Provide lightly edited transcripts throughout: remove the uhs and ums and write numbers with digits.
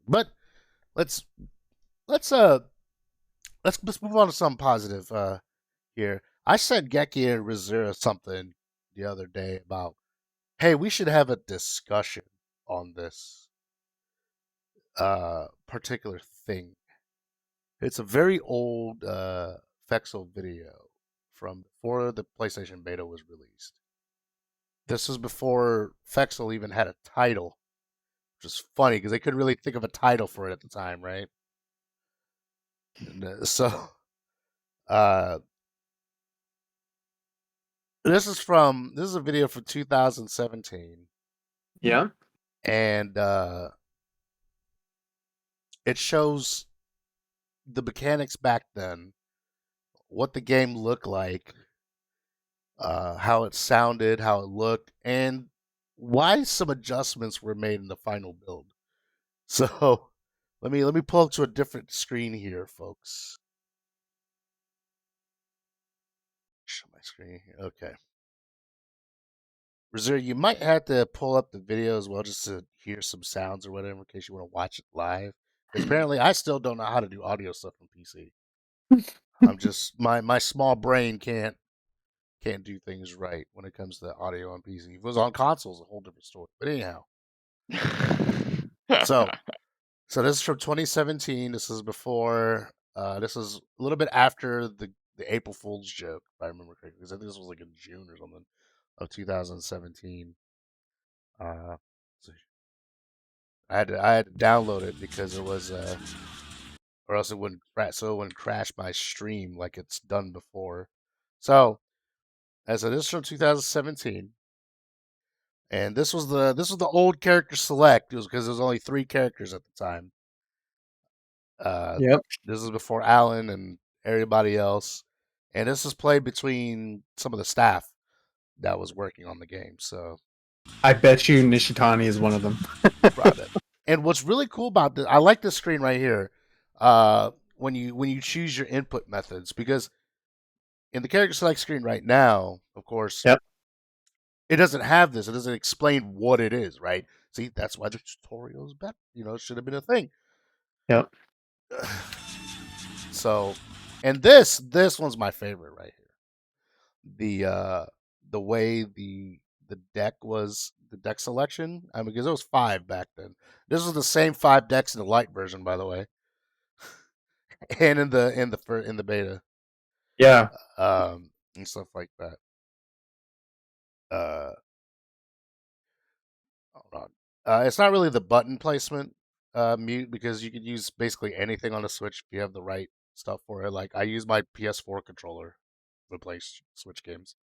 But let's let's uh let's move on to something positive here. I sent Geki and Razzira something the other day about, hey, we should have a discussion on this particular thing. It's a very old Fexel video from before the PlayStation beta was released. This was before Fexel even had a title, which is funny because they couldn't really think of a title for it at the time, right? So uh, this is a video from 2017, Yeah. and it shows the mechanics back then, what the game looked like, how it sounded, how it looked, and why some adjustments were made in the final build. So let me pull up to a different screen here, folks. Show my screen here. Okay. Reserve, you might have to pull up the video as well just to hear some sounds or whatever in case you want to watch it live. Because apparently I still don't know how to do audio stuff on PC. I'm just my small brain can't do things right when it comes to audio on PC. If it was on consoles, a whole different story. But anyhow, so so this is from 2017. This is before. This is a little bit after the April Fool's joke, if I remember correctly. Because I think this was like in June or something of 2017. So I had to download it because it was or else it wouldn't crash my stream like it's done before. So as it is from 2017, and this was the old character select. It was because there was only 3 characters at the time. Uh, Yep. this is before Alan and everybody else, and this was played between some of the staff that was working on the game. So I bet you Nishitani is one of them. brought it. And what's really cool about this, I like this screen right here. When you choose your input methods, because in the character select screen right now, of course, Yep. it doesn't have this. It doesn't explain what it is, right? See, that's why the tutorial is better. It should have been a thing. Yep. So, and this one's my favorite right here. The way the deck selection. I mean, because there was 5 back then. This was the same 5 decks in the light version, by the way, and in the beta, Yeah. and stuff like that. Uh, Hold on. It's not really the button placement mute because you could use basically anything on the Switch if you have the right stuff for it. Like I use my PS4 controller to play Switch games.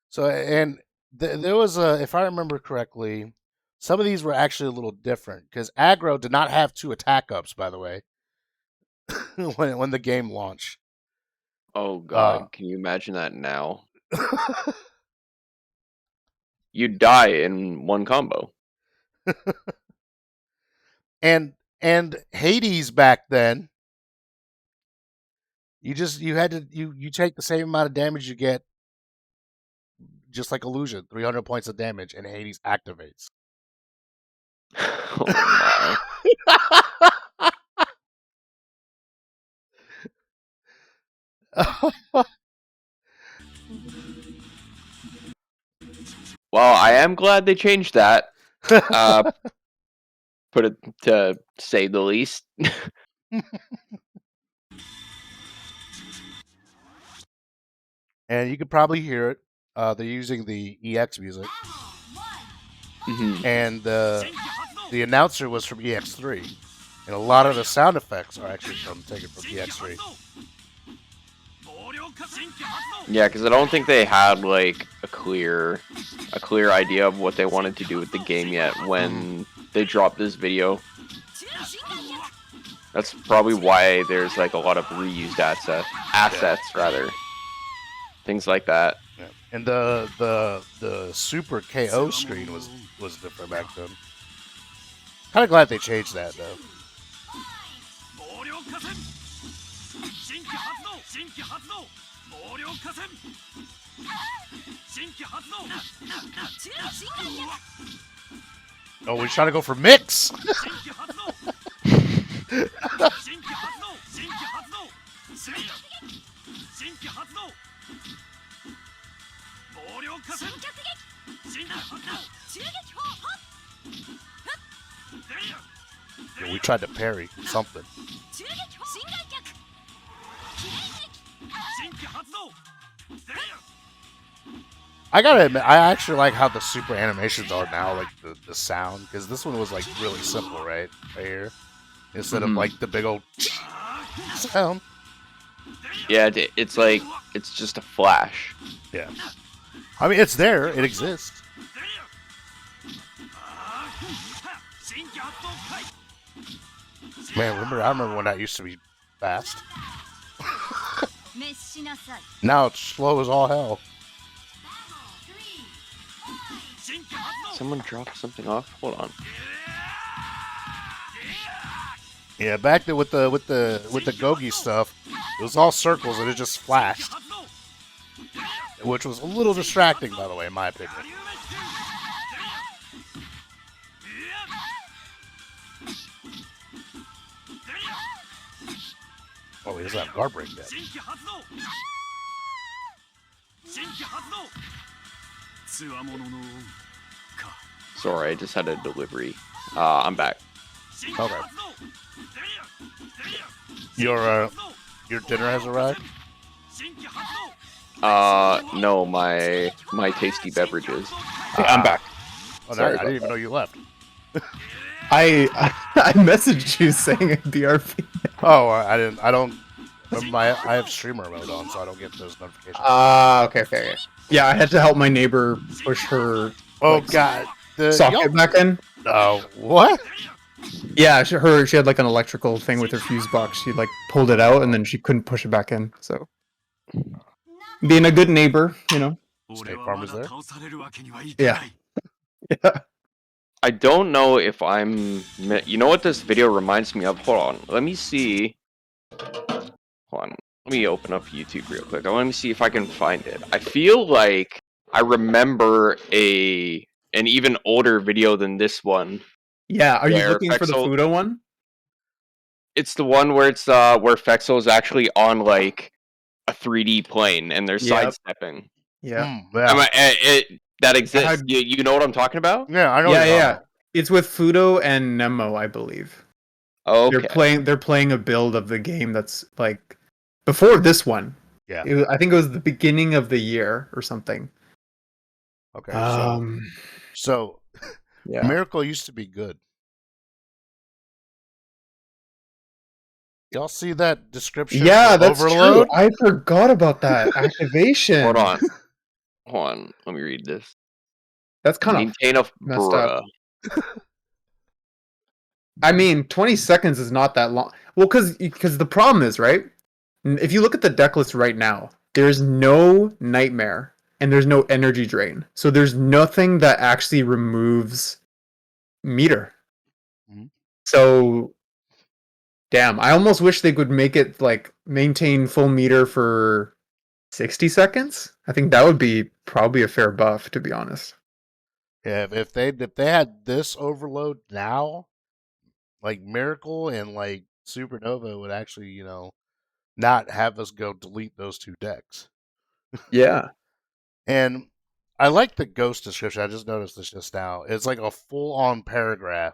So and there was if I remember correctly, some of these were actually a little different because aggro did not have 2 attack ups. By the way, when the game launched. Oh Uh, god, can you imagine that now? You die in one combo. and Hades back then, you take the same amount of damage you get just like Illusion, 300 points of damage, and Hades activates. Oh my. Well, I am glad they changed that. Put it to say the least. And you could probably hear it. They're using the EX music, Mhm. and the announcer was from EX3, and a lot of the sound effects are actually taken from EX3. Yeah, because I don't think they had like a clear idea of what they wanted to do with the game yet when they dropped this video. That's probably why there's like a lot of reused assets rather. Things like that. Yeah. And the Super KO screen was different back then. Kind of glad they changed that though. Oh, we trying to go for mix. Yeah, we tried to parry something. I gotta admit, I actually like how the super animations are now, like the sound, because this one was like really simple, right here, instead of like the big old sound. Yeah, it's like it's just a flash. Yeah, I mean it's there, it exists. Man, I remember when that used to be fast. Now it's slow as all hell. Someone dropped something off. Hold on. Yeah, back there with the Gogi stuff, it was all circles and it just flashed, which was a little distracting, by the way, in my opinion. Oh, he doesn't have guard break yet. Sorry, I just had a delivery. I'm back. Okay. Your dinner has arrived? No, my tasty beverages. I'm back. Oh, Sorry I didn't even know you left. I messaged you saying a BRP. Oh, I didn't. I don't. I have streamer mode on, so I don't get those notifications. Okay. Yeah, I had to help my neighbor push her. Oh God, the socket back in. Oh, what? Yeah, she had like an electrical thing with her fuse box. She like pulled it out and then she couldn't push it back in. So, being a good neighbor, you know. State Farm is there. Yeah. Yeah. I don't know if I'm. You know what this video reminds me of? Hold on. Let me see. Hold on. Let me open up YouTube real quick. Let me see if I can find it. I feel like I remember an even older video than this one. Yeah. Are you Where looking for the Fexel- Fudo one? It's the one where it's where Fexel is actually on like a 3D plane and they're Yep. sidestepping. Yeah. That exists. had- You know what I'm talking about? Yeah, I know. Yeah. It's with Fudo and Nemo, I believe. Oh, okay. They're playing a build of the game that's like before this one. Yeah. I think it was the beginning of the year or something. Okay. So Yeah. Miracle used to be good. Y'all see that description? Yeah, for that's Overload? true. I forgot about that activation. Hold on. Let me read this. That's kind of Maintain a messed up. bruh. I mean, 20 seconds is not that long. Well, because the problem is, right? If you look at the deck list right now, there's no Nightmare and there's no Energy Drain. So there's nothing that actually removes meter. Mhm. So, damn, I almost wish they could make it like maintain full meter for 60 seconds. I think that would be probably a fair buff, to be honest. Yeah, if they had this Overload now, like Miracle and like Supernova would actually, not have us go delete those two decks. Yeah. And I like the ghost description. I just noticed this just now. It's like a full-on paragraph.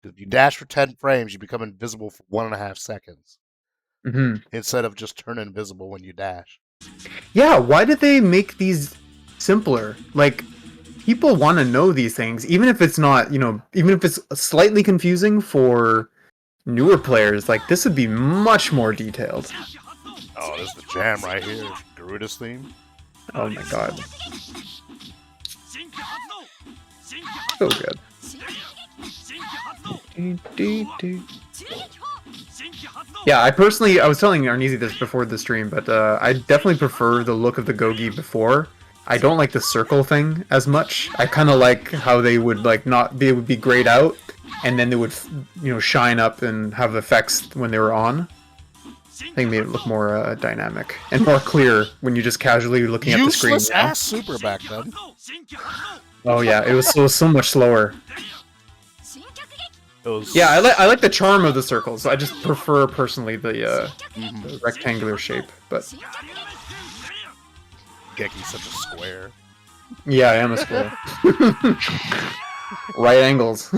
If you dash for 10 frames, you become invisible for 1.5 seconds Hmm. instead of just turn invisible when you dash. Yeah, why did they make these simpler? Like, people want to know these things, even if it's not, even if it's slightly confusing for newer players. Like, this would be much more detailed. Oh, this is the jam right here. Garuda's theme. Oh my god. So good. Yeah, I was telling Arneezy this before the stream, but I definitely prefer the look of the Gogi before. I don't like the circle thing as much. I kind of like how they would they would be grayed out, and then they would, shine up and have effects when they were on. I think it made it look more dynamic and more clear when you're just casually looking at the screen. Useless ass super back then. Oh yeah, it was so much slower. It was Yeah, I like the charm of the circles. I just prefer personally the rectangular shape. But Geki's such a square. yeah, I am a square. Right angles.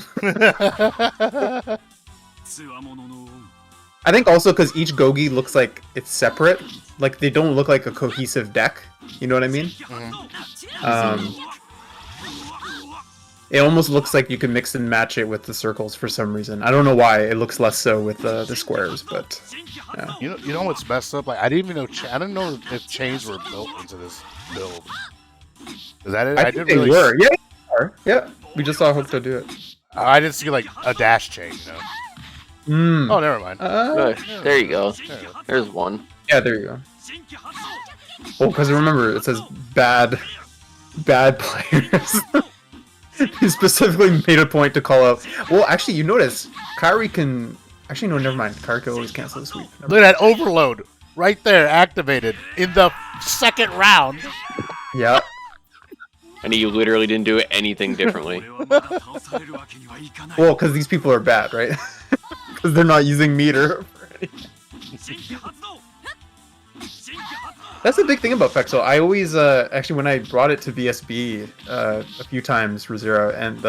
I think also because each Gogi looks like it's separate. Like they don't look like a cohesive deck. You know what I mean? It almost looks like you can mix and match it with the circles for some reason. I don't know why. It looks less so with the squares, but yeah. You know what's messed up? Like I didn't even know. I didn't know if chains were built into this build. Is that it? I think they were. Yeah, they are. Yeah. We just saw Hokuto do it. I didn't see like a dash chain. You know. Oh, never mind. There you go. There's one. Yeah, there you go. Oh, because remember it says bad players. He specifically made a point to call out. Well, actually, you notice Kairi can. Actually, no, never mind. Kairi can always cancel the sweep. Look at that overload right there, activated in the second round. Yeah. And he literally didn't do anything differently. Well, because these people are bad, right? Because they're not using meter. That's the big thing about Fexel. I always, actually, when I brought it to VSB a few times, Razzira, and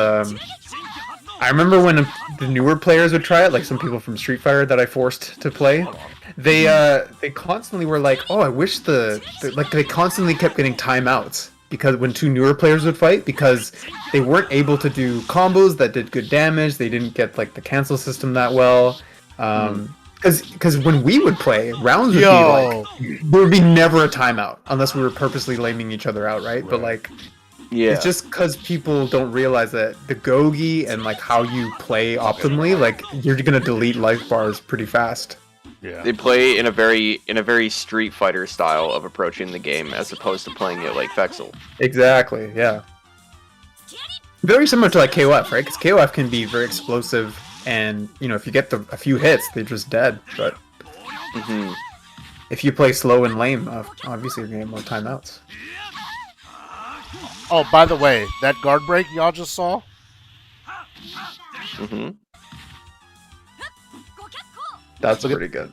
I remember when the newer players would try it, like some people from Street Fighter that I forced to play, they constantly were like, oh, I wish they constantly kept getting timeouts. Because when two newer players would fight, because they weren't able to do combos that did good damage, they didn't get like the cancel system that well. Because when we would play, rounds would be like there would be never a timeout unless we were purposely laming each other out, right? But like, it's just because people don't realize that the Gogi and like how you play optimally, like you're gonna delete life bars pretty fast. Yeah. They play in a very Street Fighter style of approaching the game as opposed to playing it like Fexel. Exactly, yeah. Very similar to like KOF, right? Because KOF can be very explosive, and you know if you get a few hits, they're just dead. But if you play slow and lame, obviously you're gonna get more timeouts. Oh, by the way, that guard break y'all just saw. That's pretty good.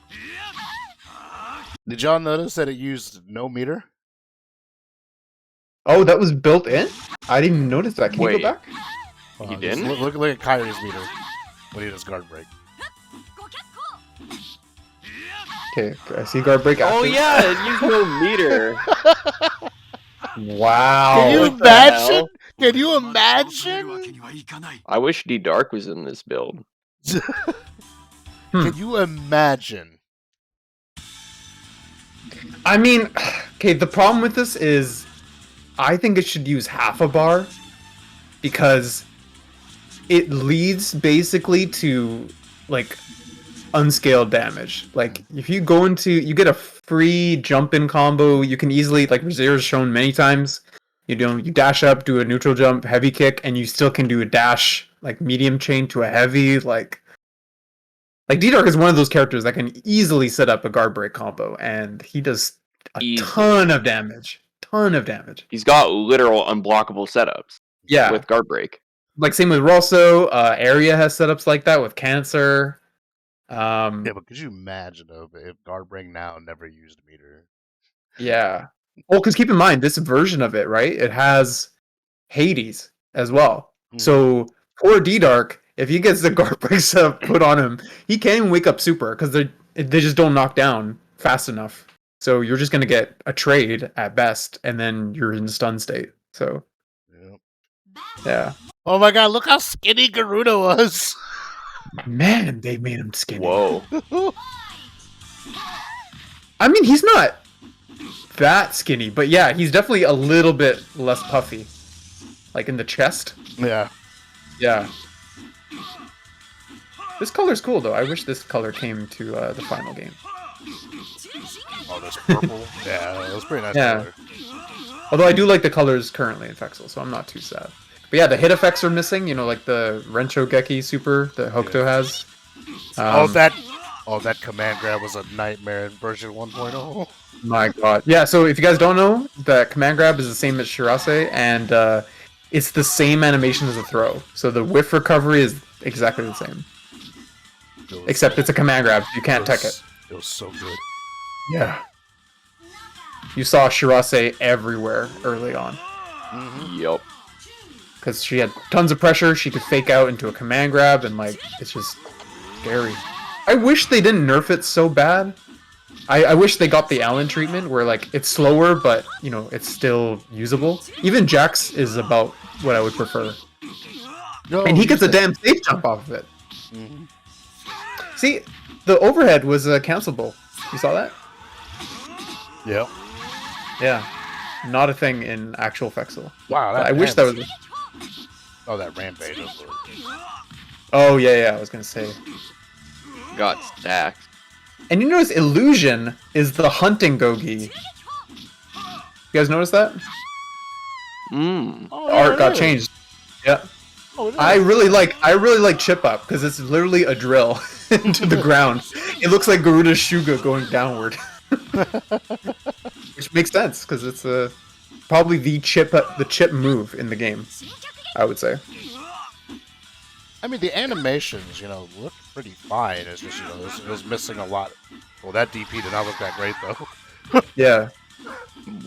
Did y'all notice that it used no meter? Oh, that was built in? I didn't even notice that. Can you go back? You didn't? Look at Kairi's meter when he does guard break. Okay, I see guard break after. Oh yeah, it used no meter. Wow. Can you imagine? Can you imagine? I wish D Dark was in this build. Can you imagine? I mean, okay, the problem with this is I think it should use half a bar because it leads basically to like unscaled damage. Like if you go into, you get a free jump in combo, you can easily, like Razzira's shown many times, you dash up, do a neutral jump, heavy kick, and you still can do a dash, like medium chain to a heavy, like D-Dark is one of those characters that can easily set up a guard break combo, and he does a ton of damage. He's got literal unblockable setups. Yeah. With guard break. Like same with Rosso, Area has setups like that with Cancer. Yeah, but could you imagine if guard break now never used meter? Yeah. Well, because keep in mind, this version of it, right? It has Hades as well. So poor D-Dark, if he gets the guard break setup put on him, he can't even wake up super because they just don't knock down fast enough. So you're just gonna get a trade at best, and then you're in stun state. So yeah. Oh my god, look how skinny Garuda was. Man, they made him skinny. Whoa. I mean, he's not that skinny, but yeah, he's definitely a little bit less puffy. Like in the chest. Yeah. Yeah. This color's cool, though. I wish this color came to the final game. Oh, this purple? Yeah, that was pretty nice color. Although I do like the colors currently in Fexel, so I'm not too sad. But yeah, the hit effects are missing, you know, like the Rencho Geki super that Hokuto has. That command grab was a nightmare in version 1.0. My god. Yeah, so if you guys don't know, the command grab is the same as Shirase, and it's the same animation as a throw. So the whiff recovery is exactly the same. Except it's a command grab. You can't tech it. It was so good. Yeah. You saw Shirase everywhere early on. Yup. Because she had tons of pressure, she could fake out into a command grab, and like, it's just scary. I wish they didn't nerf it so bad. I wish they got the Allen treatment, where like, it's slower, but, you know, it's still usable. Even Jax is about what I would prefer. No, And he gets a damn safe jump off of it. See, the overhead was cancelable. You saw that? Yep. Yeah. Not a thing in actual Fexel. Wow. I wish that was... Oh, that rampage. Oh, yeah, I was gonna say. Got stacked. And you notice Illusion is the hunting Gogi. You guys notice that? Mmm. Oh, The art got changed. Yeah. Oh, I really like Chip Up, because it's literally a drill into the ground. It looks like Garuda's Shuga going downward. Which makes sense, because it's probably the chip move in the game, I would say. I mean, the animations, look pretty fine. It's just, it was missing a lot. Well, that DP did not look that great, though. Yeah.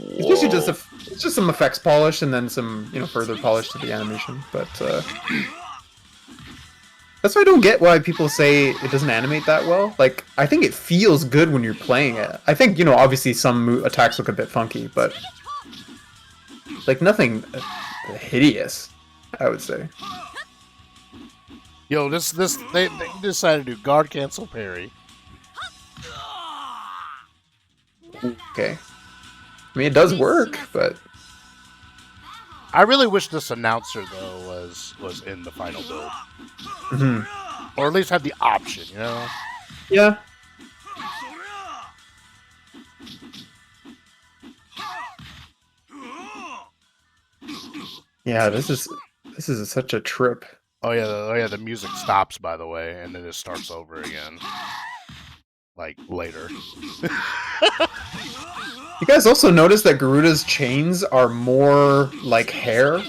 It's usually just some effects polish and then some, further polish to the animation. But that's why I don't get why people say it doesn't animate that well. Like, I think it feels good when you're playing it. I think, obviously some attacks look a bit funky, but like nothing hideous, I would say. Yo, they decided to do guard cancel parry. Okay. I mean, it does work, but I really wish this announcer though was in the final build, or at least had the option. Yeah. Yeah, this is such a trip. Oh yeah, the music stops, by the way, and then it starts over again, like later. You guys also notice that Garuda's chains are more like hair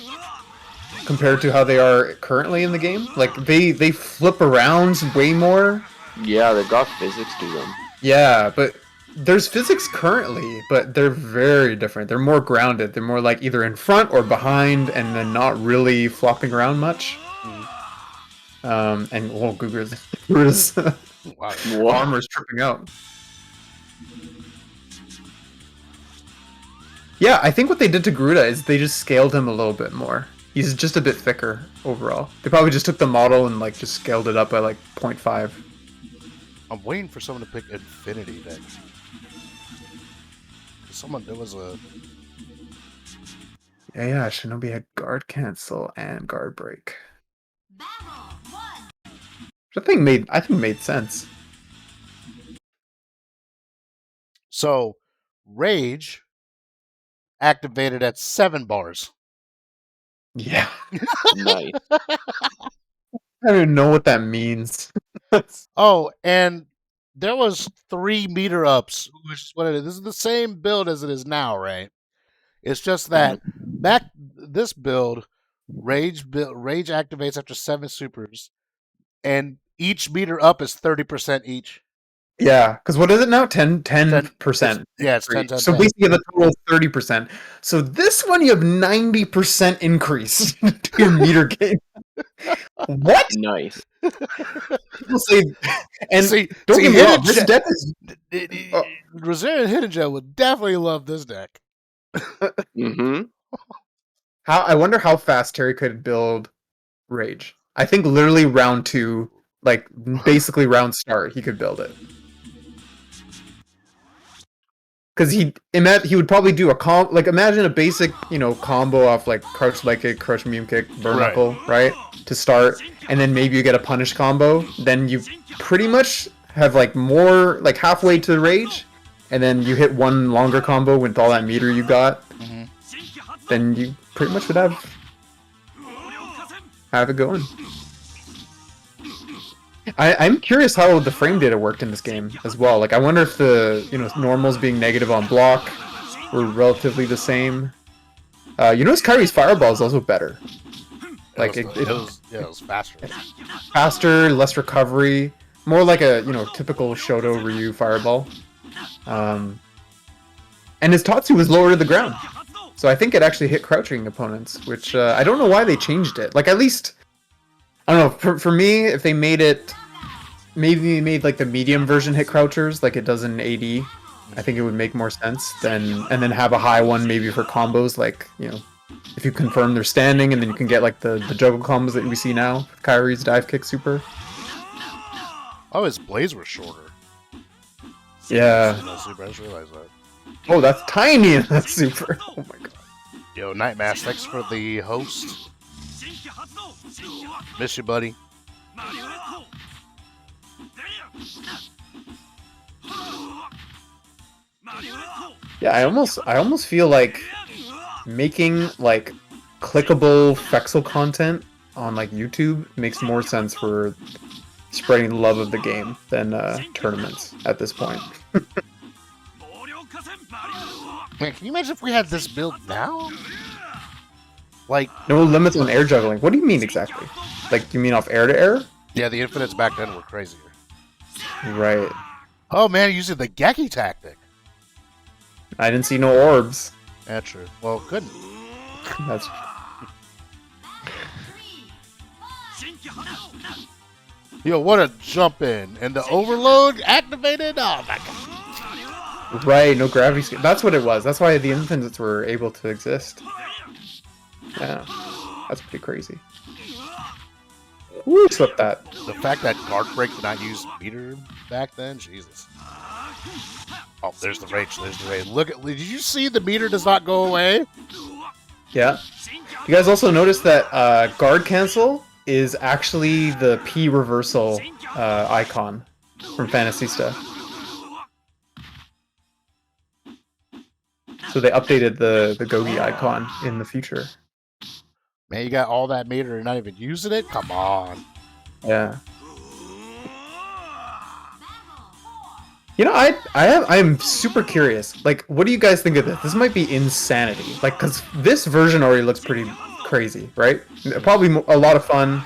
compared to how they are currently in the game? Like, they flip around way more. Yeah, they've got physics to them. Yeah, but there's physics currently, but they're very different. They're more grounded. They're more like either in front or behind, and then not really flopping around much. And Garuda's armor's tripping out. Yeah, I think what they did to Garuda is they just scaled him a little bit more. He's just a bit thicker overall. They probably just took the model and like just scaled it up by like 0.5. I'm waiting for someone to pick Infinity next. There was a... Yeah, Shinobi had guard cancel and guard break. Which I think made sense. So, Rage activated at 7 bars. Yeah. Nice. I don't even know what that means. Oh, and there was 3 meter ups, which is what it is. This is the same build as it is now, right? It's just that back this build, Rage activates after 7 supers, and each meter up is 30% each. Yeah, because what is it now? 10%. Yeah, it's 10, 10, So 10. basically the total is 30%. So this one you have 90% increase to your meter gain. What? Nice. People say, and don't get me Hidden wrong, this deck is... Razzira and Hidden Gem would definitely love this deck. I wonder how fast Terry could build Rage. I think literally round 2, like basically round start, he could build it. Because he would probably do a imagine a basic, combo off like crouch leg kick, crouch medium kick, burn knuckle, right? To start, and then maybe you get a punish combo. Then you pretty much have like more, like halfway to Rage, and then you hit one longer combo with all that meter you got. Then you pretty much would have it going. I'm curious how the frame data worked in this game as well. Like, I wonder if the normals being negative on block were relatively the same. You notice Kyrie's fireball is also better. Like it was faster. Faster, less recovery, more like a typical Shoto Ryu fireball. And his Tatsu was lower to the ground, so I think it actually hit crouching opponents, which I don't know why they changed it. Like at least I don't know. For me, if they made it, maybe made like the medium version hit crouchers like it does in AD. I think it would make more sense and then have a high one maybe for combos like if you confirm they're standing and then you can get like the juggle combos that we see now with Kyrie's dive kick super. Oh, his blades were shorter. Yeah. Super, I just realized that. Oh, that's tiny in that super. Oh my god. Yo, Nightmask, thanks for the host. Miss you, buddy. Yeah, I almost feel like making like clickable Fexel content on like YouTube makes more sense for spreading the love of the game than tournaments at this point. Man, can you imagine if we had this build now? Like, no limits on air juggling. What do you mean exactly? Like, do you mean off air to air? yeah, the infinites back then were crazier. Right. Oh man, using the Geki tactic. I didn't see no orbs. Yeah, true. Well, couldn't. That's Yo, what a jump in. And the overload activated? Oh my god. right. No gravity. That's what it was. That's why the infinites were able to exist. Yeah, that's pretty crazy. Woo, slipped that. The fact that guard break did not use meter back then, Jesus. Oh, there's the rage. There's the rage. Look at. Did you see the meter does not go away? Yeah. You guys also notice that guard cancel is actually the P reversal icon from Fantasista. So they updated the Gogi icon in the future. Man, you got all that meter and not even using it? Come on. Yeah. You know, I'm super curious. Like, what do you guys think of this? This might be insanity. Like, because this version already looks pretty crazy, right? Probably a lot of fun,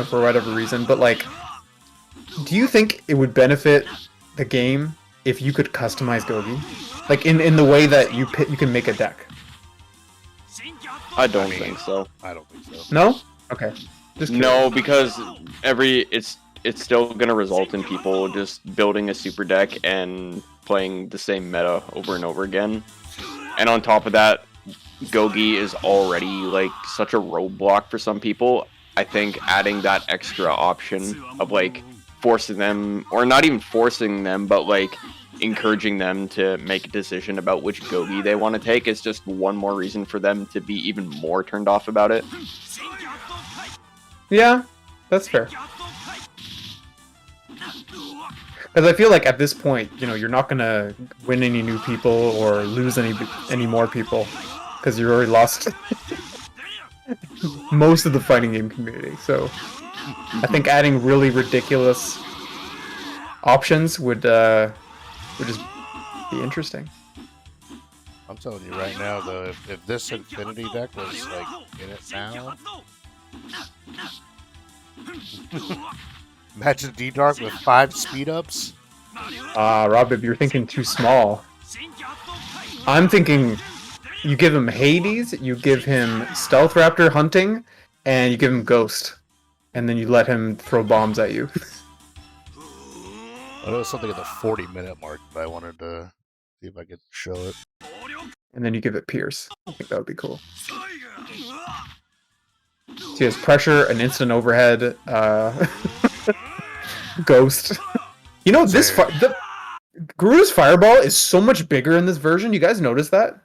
for whatever reason. But like, do you think it would benefit the game if you could customize Gogi, like in the way that you can make a deck? I don't think so. I don't think so. No? Okay. Just No, because it's still gonna result in people just building a super deck and playing the same meta over and over again. And on top of that, Gogi is already like such a roadblock for some people. I think adding that extra option of like forcing them, or not even forcing them, but like encouraging them to make a decision about which Gogi they want to take is just one more reason for them to be even more turned off about it. Yeah, that's fair. Because I feel like at this point, you're not gonna win any new people or lose any more people, because you already lost most of the fighting game community. So I think adding really ridiculous options would just be interesting. I'm telling you right now, though, if this Infinity deck was like in it now, imagine D-Dark with 5 speed ups. Rob, if you're thinking too small, I'm thinking you give him Hades, you give him Stealth Raptor hunting, and you give him Ghost, and then you let him throw bombs at you. I know it's something at the 40-minute mark, but I wanted to see if I could show it. And then you give it Pierce. I think that would be cool. So he has pressure, an instant overhead, Ghost. Garuda's Fireball is so much bigger in this version. You guys notice that?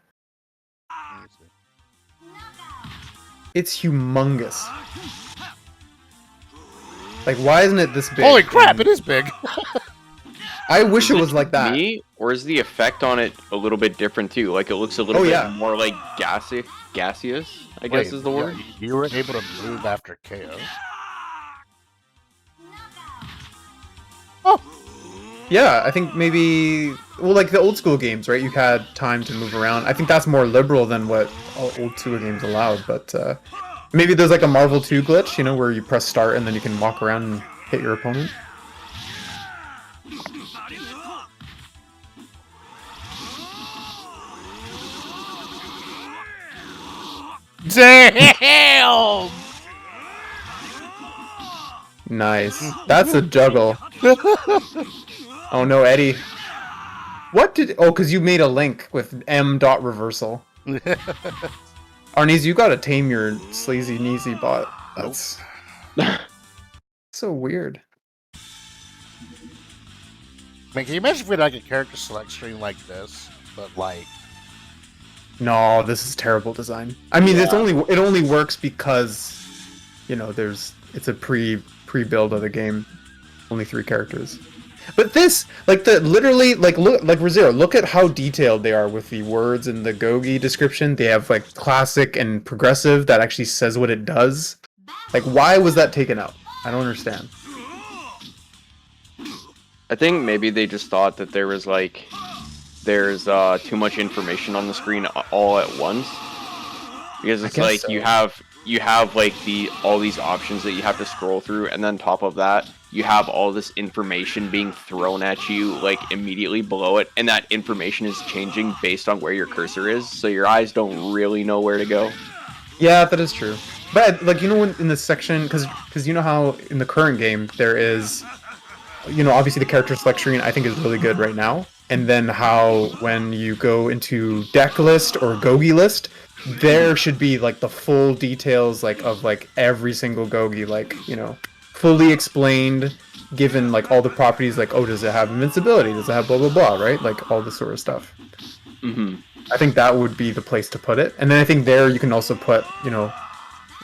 It's humongous. Like, why isn't it this big? Holy crap, it is big! I wish it was like that. Me, or is the effect on it a little bit different too? Like it looks a little bit more like gaseous, I guess is the word. You were able to move after KO. Oh! Yeah, I think maybe well, like the old school games, right? You had time to move around. I think that's more liberal than what all old Tua games allowed. But maybe there's like a Marvel 2 glitch, you know, where you press start and then you can walk around and hit your opponent. Damn! Nice. That's a juggle. Oh no, Eddie. What did... Oh, because you made a link with M.reversal. Arnie's, you gotta tame your sleazy kneesy bot. That's so weird. Man, can you imagine if we had like a character select screen like this, but like... No, this is terrible design. I mean, it only works because, you know, it's a pre-build of the game. Only 3 characters. But this, like literally, like Razzira, look at how detailed they are with the words in the Gogi description. They have like classic and progressive that actually says what it does. Like, why was that taken out? I don't understand. I think maybe they just thought that there was like there's too much information on the screen all at once, because it's like so. you have like all these options that you have to scroll through, and then on top of that you have all this information being thrown at you like immediately below it, and that information is changing based on where your cursor is, so your eyes don't really know where to go. Yeah, that is true. But like, you know, in this section, because you know how in the current game there is, you know, obviously the character select screen I think is really good right now. And then how when you go into deck list or Gogi list, there should be like the full details like of like every single Gogi, like, you know, fully explained, given like all the properties, like, oh, does it have invincibility? Does it have blah blah blah, right? Like all this sort of stuff. Mm-hmm. I think that would be the place to put it. And then I think there you can also put, you know,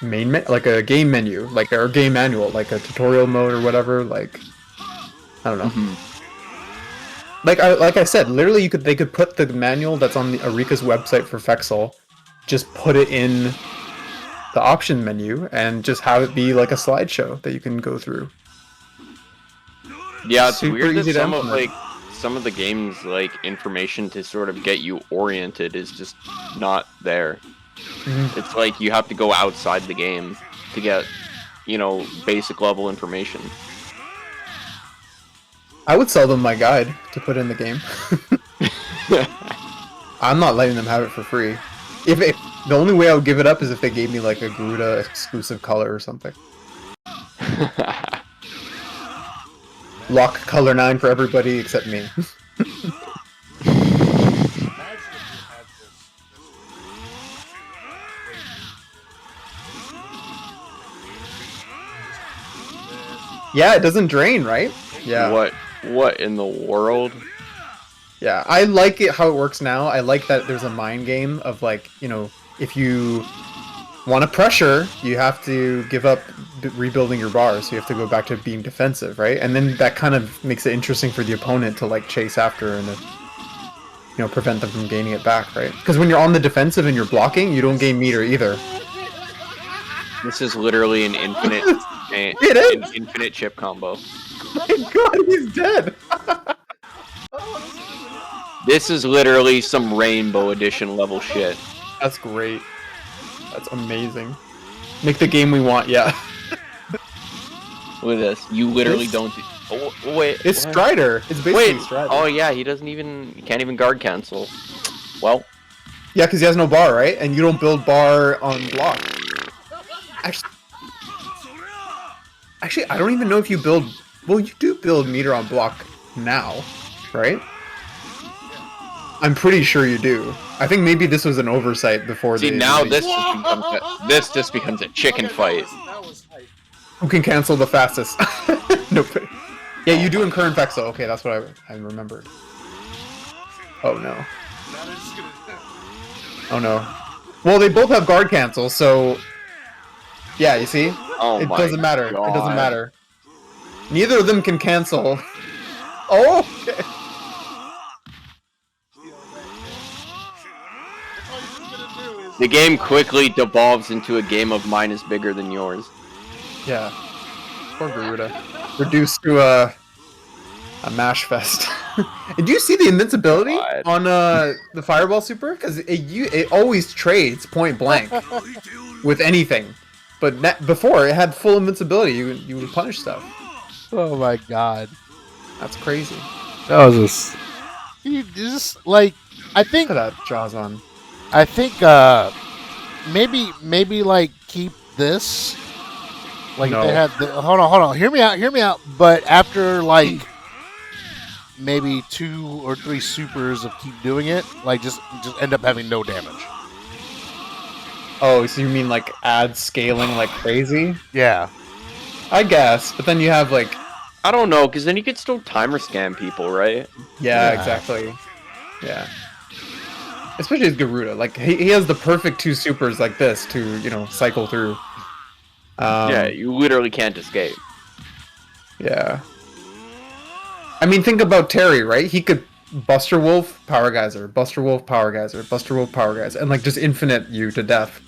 like a game menu, like, or game manual, like a tutorial mode or whatever, like, I don't know. Mm-hmm. Like I said, literally they could put the manual that's on the Arika's website for Fexel, just put it in the option menu and just have it be like a slideshow that you can go through. Yeah, it's Super weird that easy to some implement. of the games, like, information to sort of get you oriented is just not there. Mhm. It's like you have to go outside the game to get, you know, basic level information. I would sell them my guide to put in the game. I'm not letting them have it for free. The only way I would give it up is if they gave me like a Garuda exclusive color or something. Lock color 9 for everybody except me. Yeah, it doesn't drain, right? Yeah. What in the world? Yeah, I like it how it works now. I like that there's a mind game of like, you know, if you want to pressure, you have to give up rebuilding your bars. So you have to go back to being defensive, right? And then that kind of makes it interesting for the opponent to like chase after and, you know, prevent them from gaining it back, right? Because when you're on the defensive and you're blocking, you don't gain meter either. This is literally an infinite, It is! an infinite chip combo. My god, he's dead! This is literally some Rainbow Edition level shit. That's great. That's amazing. Make the game we want, yeah. Look at this. You literally don't. Oh, wait. It's what? Strider. It's basically Wait. Strider. Oh yeah, he can't even guard cancel. Well. Yeah, because he has no bar, right? And you don't build bar on block. Actually, I don't even know if you build... Well, you do build meter on block now, right? I'm pretty sure you do. I think maybe this was an oversight before See, now this just becomes a chicken fight. Who can cancel the fastest? Nope. Yeah, you do incur Infexo. Okay, that's what I remembered. Oh no. Oh no. Well, they both have guard cancel, so... Yeah, you see? Oh It my doesn't matter. God. It doesn't matter. Neither of them can cancel. Oh, okay. The game quickly devolves into a game of mine is bigger than yours. Yeah. Poor Garuda. Reduced to a mash fest. And do you see the invincibility God. on the Fireball Super? Because it always trades point blank with anything, but before it had full invincibility. You would punish stuff. Oh my god. That's crazy. That was just. You just like. I think. Look at that Jaws on. I think. Maybe like keep this. Like if No. they had. Hold on. Hear me out. But after like. Maybe 2 or 3 supers of keep doing it, like just end up having no damage. Oh, so you mean like add scaling like crazy? Yeah. I guess, but then you have like I don't know, because then you could still timer scam people, right? yeah, Yeah. exactly. Yeah. Especially as Garuda. Like he has the perfect 2 supers like this to, cycle through. Yeah, you literally can't escape. Yeah. I mean, think about Terry, right? He could Buster Wolf, Power Geyser, Buster Wolf, Power Geyser, Buster Wolf, Power Geyser, and like just infinite you to death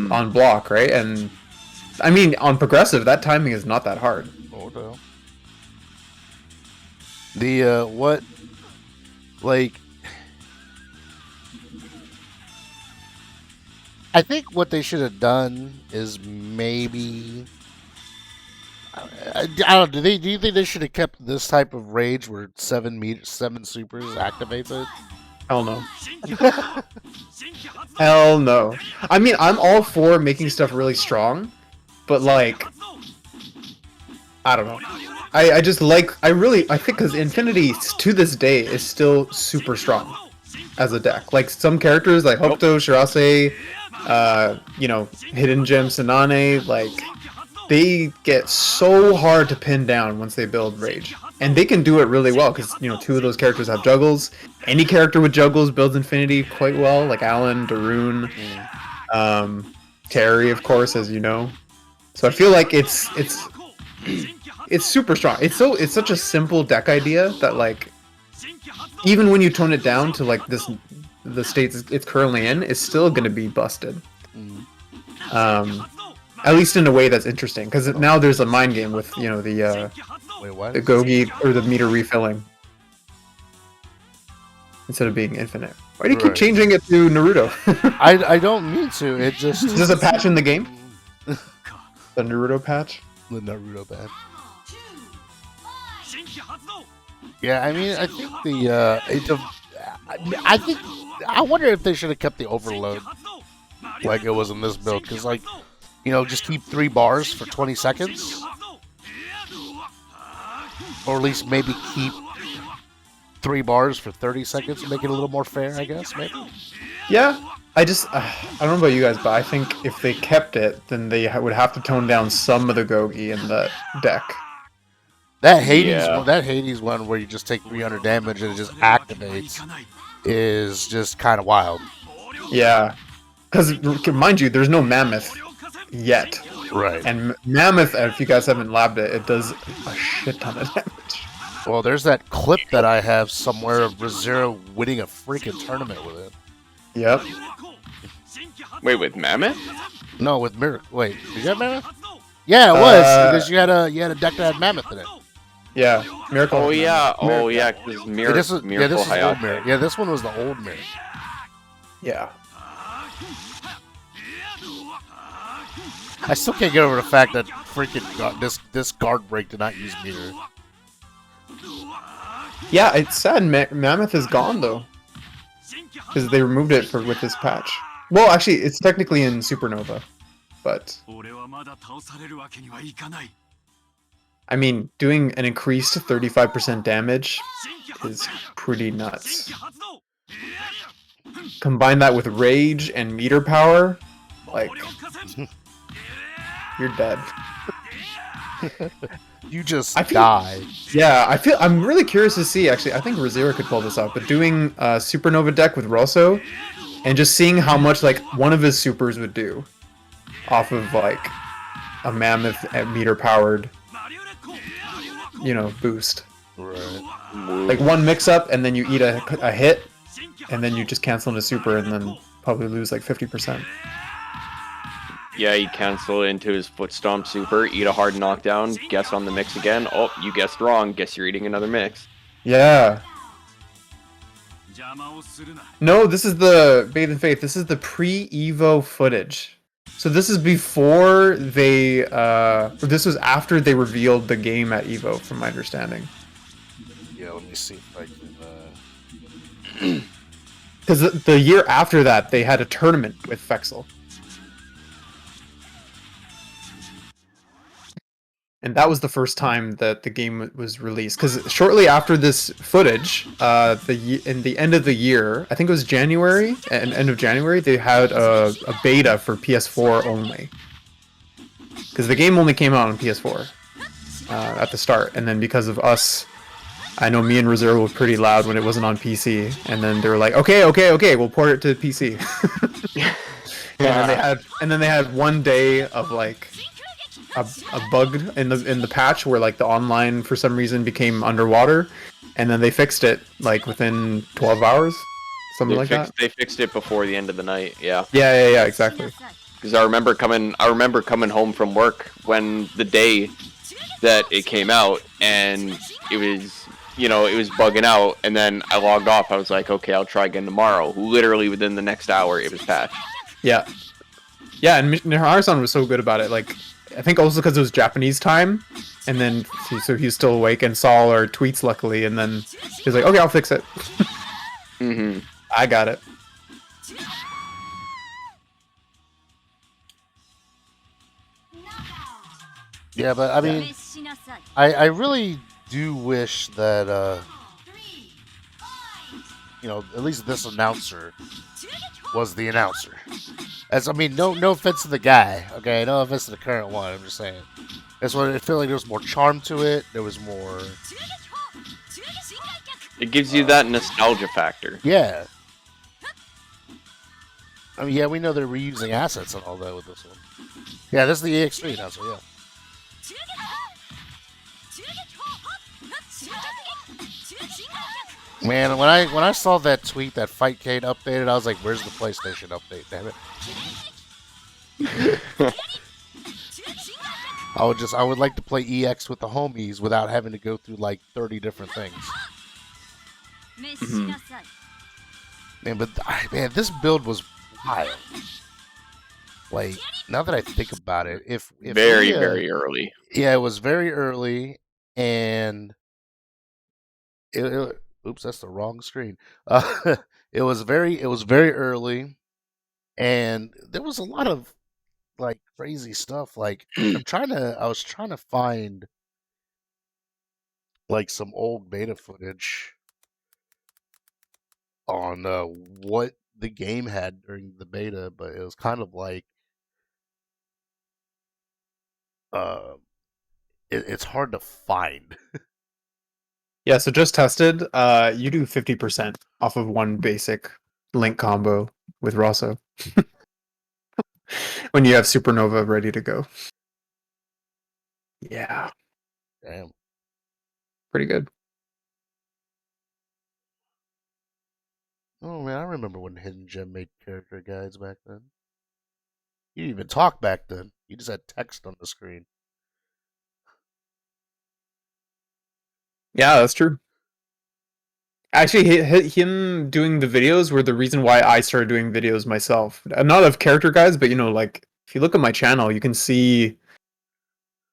on block, right? And I mean, on progressive, that timing is not that hard. Oh no. The what? Like, I think what they should have done is maybe. I don't. Do you think they should have kept this type of rage where 7 supers activates it? Hell no. Hell no. I mean, I'm all for making stuff really strong, but like, I don't know. I just like, I think because Infinity to this day is still super strong as a deck. Like some characters like Hokuto, Shirase, Hidden Gem, Sanane, like, they get so hard to pin down once they build Rage. And they can do it really well because, 2 of those characters have juggles. Any character with juggles builds Infinity quite well, like Alan, Darun, Terry, of course, as you know. So I feel like it's super strong. It's such a simple deck idea that, like, even when you tone it down to like the state it's currently in, it's still going to be busted. At least in a way that's interesting, because now there's a mind game with the Wait, what? the Gogi or the meter refilling instead of being infinite. Why do you keep Right. changing it to Naruto? I don't mean to. It just Is this a patch in the game? The Naruto patch? the Naruto bad. Yeah, I mean, I think I wonder if they should have kept the overload like it was in this build, because like, just keep 3 bars for 20 seconds, or at least maybe keep 3 bars for 30 seconds to make it a little more fair, I guess, maybe. Yeah. I don't know about you guys, but I think if they kept it, then they would have to tone down some of the Gogi in the deck. That Hades Yeah. one, that Hades one where you just take 300 damage and it just activates is just kind of wild. Yeah. Because, mind you, there's no Mammoth yet. Right. And Mammoth, if you guys haven't labbed it, it does a shit ton of damage. Well, there's that clip that I have somewhere of Razzira winning a freaking tournament with it. Yep. Wait, with Mammoth? No, with Miracle. Wait, did you have Mammoth? Yeah, it was because you had a deck that had Mammoth in it. Yeah. Miracle. Oh yeah, Miracle. because Yeah, this is Miracle old Hayate. Mirror. Yeah, this one was the old Mirror. Yeah. I still can't get over the fact that freaking this guard break did not use meter. Yeah, it's sad Mammoth is gone, though. Because they removed it with this patch. Well, actually, it's technically in Supernova. But, I mean, doing an increased 35% damage is pretty nuts. Combine that with Rage and Meter Power, like, you're dead. You just I feel- die. Yeah, I'm really curious to see, actually, I think Razzira could pull this off, but doing a Supernova deck with Rosso, and just seeing how much, like, one of his supers would do off of, like, a Mammoth meter-powered, boost. Right. Like, one mix-up, and then you eat a hit, and then you just cancel into super, and then probably lose, like, 50%. Yeah, you cancel into his foot stomp super, eat a hard knockdown, guess on the mix again. Oh, you guessed wrong. Guess you're eating another mix. Yeah. No, this is the Bathe in Faith. This is the pre-Evo footage. So this is before they this was after they revealed the game at Evo, from my understanding. Yeah, let me see if I can. Because the year after that, they had a tournament with Fexel. And that was the first time that the game was released. Because shortly after this footage, in the end of the year, I think it was January, and end of January, they had a beta for PS4 only. Because the game only came out on PS4 at the start, and then because of us, I know me and Razzira were pretty loud when it wasn't on PC, and then they were like, okay, we'll port it to PC. and then they had one day of like a bug in the patch where like the online for some reason became underwater, and then they fixed it like within 12 hours, something that. They fixed it before the end of the night. Yeah. Yeah, exactly. Because I remember coming home from work when the day that it came out, and it was bugging out, and then I logged off. I was like, okay, I'll try again tomorrow. Literally within the next hour, it was patched. Yeah, and Nihara-san was so good about it. Like, I think also because it was Japanese time, and then so he was still awake and saw all our tweets, luckily, and then he was like, okay, I'll fix it. I got it. Yeah, but I mean, I really do wish that at least this announcer was the announcer. As I mean, no offense to the guy, okay, no offense to the current one. I'm just saying, that's what it felt like. There was more charm to it. There was more. It gives you that nostalgia factor. Yeah. I mean, yeah, we know they're reusing assets and all that with this one. Yeah, this is the EX3 now, so yeah. Man, when I saw that tweet that Fightcade updated, I was like, "Where's the PlayStation update? Damn it!" I would like to play EX with the homies without having to go through like 30 different things. Man, this build was wild. Like, now that I think about it, if very early. Yeah, it was very early, and oops, that's the wrong screen. It was very early, and there was a lot of like crazy stuff. Like, I was trying to find like some old beta footage on what the game had during the beta, but it was kind of like uh, it's hard to find. Yeah, so just tested. You do 50% off of one basic link combo with Rosso when you have Supernova ready to go. Yeah, Damn. pretty good. Oh man, I remember when Hidden Gem made character guides back then. You didn't even talk back then. You just had text on the screen. Yeah, that's true. Actually, him doing the videos were the reason why I started doing videos myself. Not of character guides, but like if you look at my channel, you can see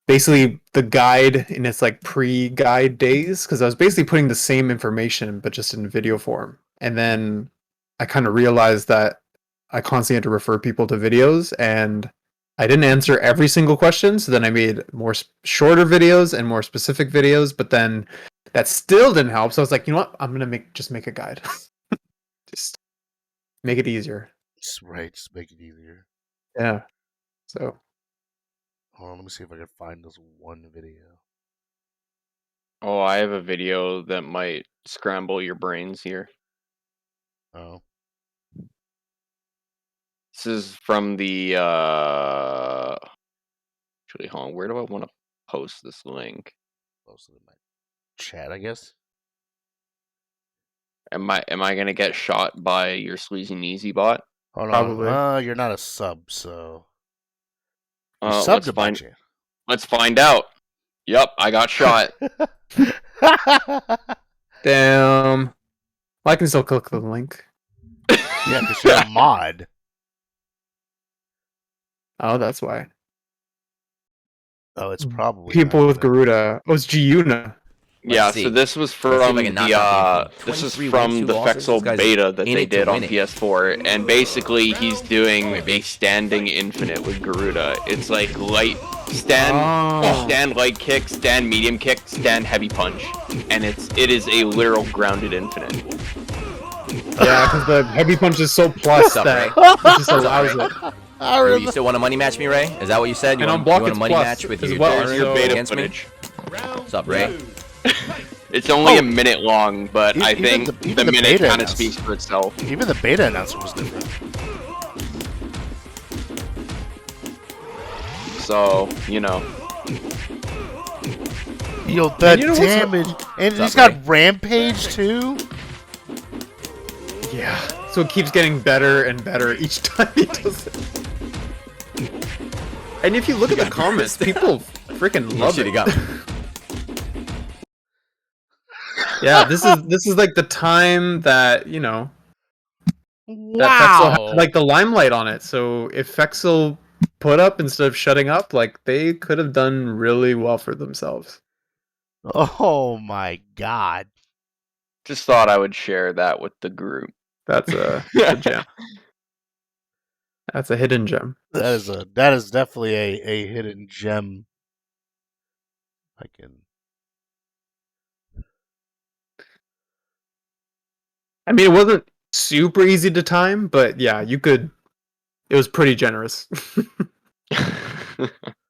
basically the guide in its like pre-guide days, because I was basically putting the same information but just in video form. And then I kind of realized that I constantly had to refer people to videos, and I didn't answer every single question. So then I made more shorter videos and more specific videos, but then that still didn't help. So I was like, you know what? I'm gonna just make a guide. Just make it easier. Right, just make it easier. Yeah. So Hold on, let me see if I can find this one video. Oh, I have a video that might scramble your brains here. Oh. This is from the actually, hold on, where do I want to post this link? Post it in my chat, I guess. Am I gonna get shot by your sleazy Neasy bot? Hold probably. on. You're not a sub, so you subbed Let's to my find channel. let's find out. Yep, I got shot. Damn. Well, I can still click the link. Yeah, because you're a mod. Oh, that's why. Oh, it's probably People not with good. Garuda. Oh, it's Giuna. Yeah, Let's so see. this was Let's see if from I can knock out the this is 23 wins, from 2 the losses. This Fexel guy's beta that in they it to did on win it. PS4, and basically he's doing a standing infinite with Garuda. It's like light stand light kick, stand medium kick, stand heavy punch, and it is a literal grounded infinite. Yeah, because the heavy punch is so plus What's up, that Ray? it just allows it. I You remember. still want to money match me, Ray? Is that what you said? You And on want, block you want it's a money plus match with as your well, daughter There's your beta against me? footage. What's up, Ray? It's only a minute long, but I Even think the- even the the minute beta kind of announced- speaks for itself. Even the beta announcement was different. So, you know. Yo, the you know what's- damage. And What's he's up, got Rampage too? Yeah. So it keeps getting better and better each time he does it. And if you look at the comments, people freaking love Shit, it. he got me. Yeah, this is like the time that, you know, that Fexel Wow. had like the limelight on it. So if Fexel put up instead of shutting up, like they could have done really well for themselves. Oh my god. Just thought I would share that with the group. That's a gem. That's a hidden gem. That is definitely a hidden gem. I can. I mean, it wasn't super easy to time, but yeah, you could. It was pretty generous.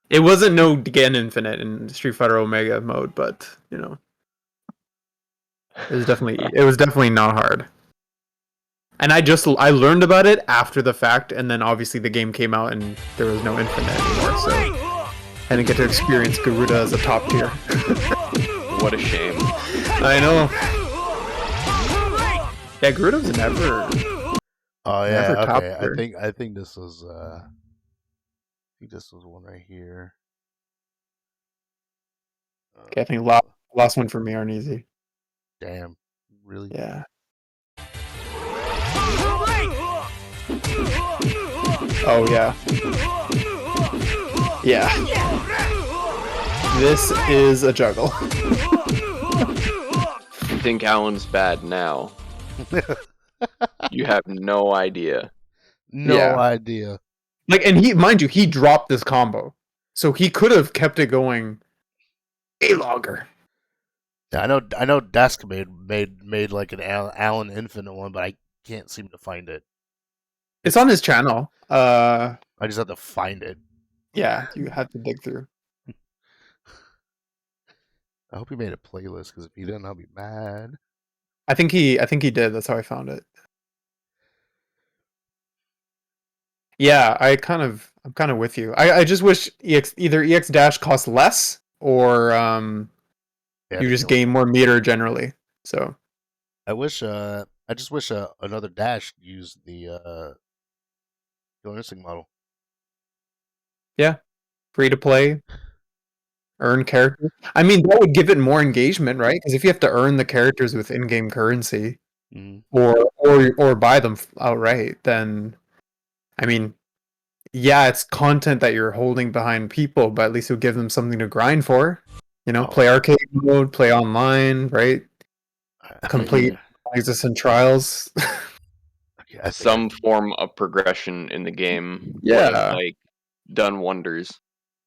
It wasn't no Gen Infinite in Street Fighter Omega mode, but you know, it was definitely not hard. And I learned about it after the fact, and then obviously the game came out and there was no Infinite anymore, so I didn't get to experience Garuda as a top tier. What a shame. I know. Yeah, Garuda's never. Oh yeah, Never top okay. tier. I think this was one right here. Okay, I think last one for me aren't easy. Damn. Really? Yeah. Oh yeah. Yeah. This is a juggle. You think Alan's bad now? You have no idea. No Yeah. idea. Like, and mind you, he dropped this combo, so he could have kept it going way longer. Yeah, I know Dask made like an Alan Infinite one, but I can't seem to find it. It's on his channel. I just have to find it. Yeah, you have to dig through. I hope he made a playlist because if he didn't, I'll be mad. I think he did. That's how I found it. Yeah, I'm kind of with you. I just wish either EX Dash cost less or Yeah, you to just kill it. gain more meter generally. So I just wish another Dash used the dual nursing model. yeah, free to play, earn characters. I mean, that would give it more engagement, right? Because if you have to earn the characters with in-game currency Mhm. or buy them outright, then I mean, yeah, it's content that you're holding behind people, but at least you'll give them something to grind for. You know, Oh. play arcade mode, play online, right? Complete existent trials. Okay, I think Some form of progression in the game would Yeah. have, like, done wonders.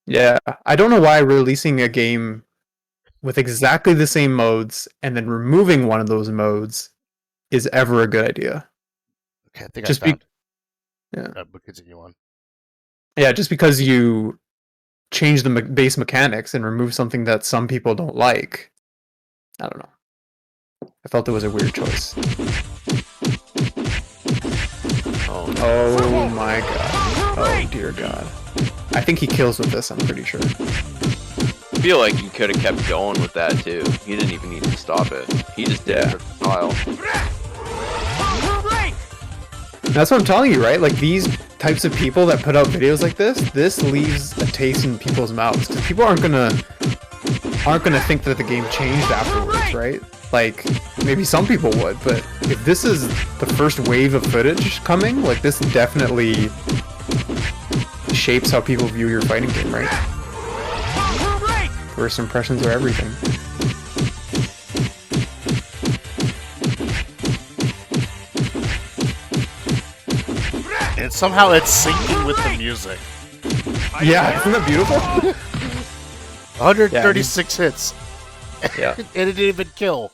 Yeah, I don't know why releasing a game with exactly the same modes and then removing one of those modes is ever a good idea. okay, I think Just I found. yeah. But continue on. Yeah, just because you change the base mechanics and remove something that some people don't like. I don't know. I felt it was a weird choice. Oh my god. Oh dear god. I think he kills with this, I'm pretty sure. I feel like he could have kept going with that too. He didn't even need to stop it. He just did it for style. That's what I'm telling you, right? Like these types of people that put out videos like this leaves a taste in people's mouths because people aren't gonna think that the game changed afterwards, right? Like maybe some people would, but if this is the first wave of footage coming, like this definitely shapes how people view your fighting game, right? First impressions are everything. And somehow it's syncing with the music. Yeah, isn't that beautiful? 136 hits. Yeah. And it didn't even kill.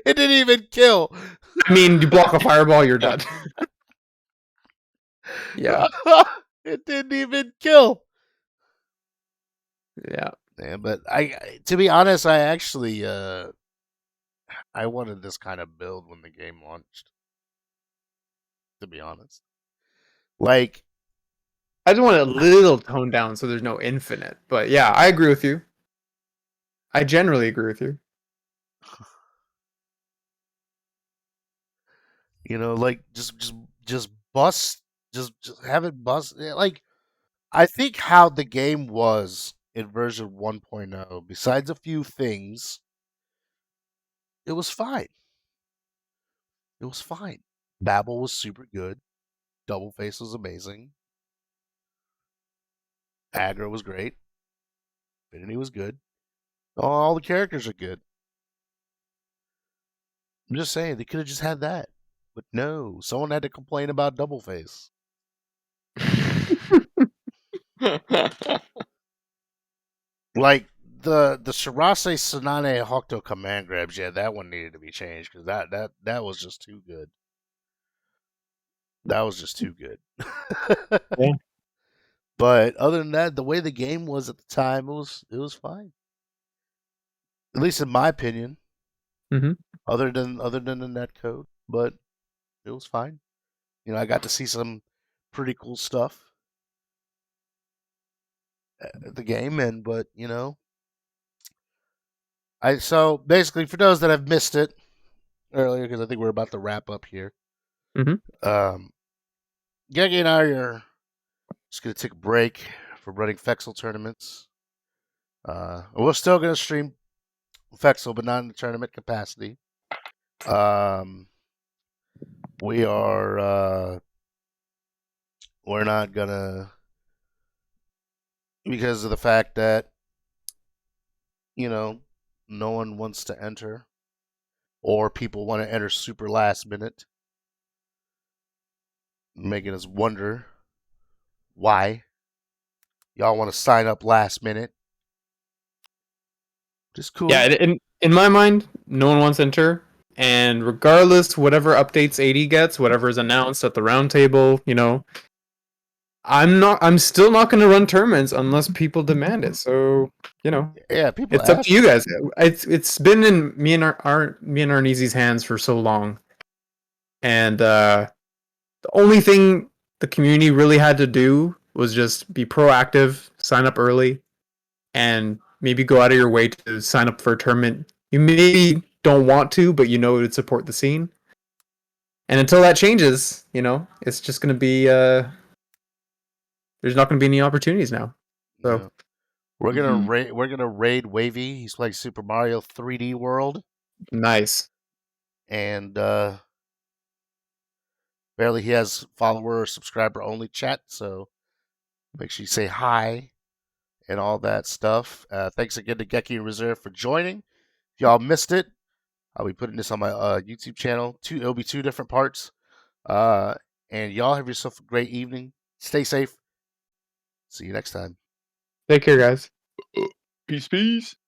It didn't even kill. I mean, you block a fireball, you're dead. Yeah. It didn't even kill. Yeah. Yeah, but to be honest, I actually I wanted this kind of build when the game launched. To be honest, like I just want it a little toned down so there's no infinite. But yeah, I agree with you. I generally agree with you. like just bust, just have it bust. Like I think how the game was in version 1.0, besides a few things, it was fine. It was fine. Babel was super good. Double Face was amazing. Aggro was great. Infinity was good. All the characters are good. I'm just saying they could have just had that, but no. Someone had to complain about Double Face. Like the Shirase Sanane Hokuto command grabs, yeah, that one needed to be changed because that was just too good. That was just too good. Yeah. But other than that, the way the game was at the time, it was fine. At least in my opinion. Mhm. Other than the net code, but it was fine. I got to see some pretty cool stuff at the game, but so basically for those that have missed it earlier, because I think we're about to wrap up here. Mhm. Geki and I are just gonna take a break from running Fexel tournaments. We're still gonna stream Fexel, but not in the tournament capacity. We are we're not gonna, because of the fact that no one wants to enter, or people want to enter super last minute, making us wonder why y'all want to sign up last minute. Just cool. Yeah, in my mind, no one wants to enter. And regardless, whatever updates 80 gets, whatever is announced at the roundtable, I'm still not going to run tournaments unless people demand it. So, Yeah, people it's up ask. to you guys. It's been in me and Arneezy's hands for so long. And the only thing the community really had to do was just be proactive, sign up early, and maybe go out of your way to sign up for a tournament you maybe don't want to, but it would support the scene. And until that changes, it's just going to be there's not going to be any opportunities now. So Yeah. We're gonna raid Wavy. He's playing Super Mario 3D World, nice. and barely he has follower or subscriber only chat. So make sure you say hi and all that stuff. Thanks again to Geki and Razzira for joining. If y'all missed it, I'll be putting this on my YouTube channel. It'll be 2 different parts. And y'all have yourself a great evening. Stay safe. See you next time. Take care, guys. Peace, peace.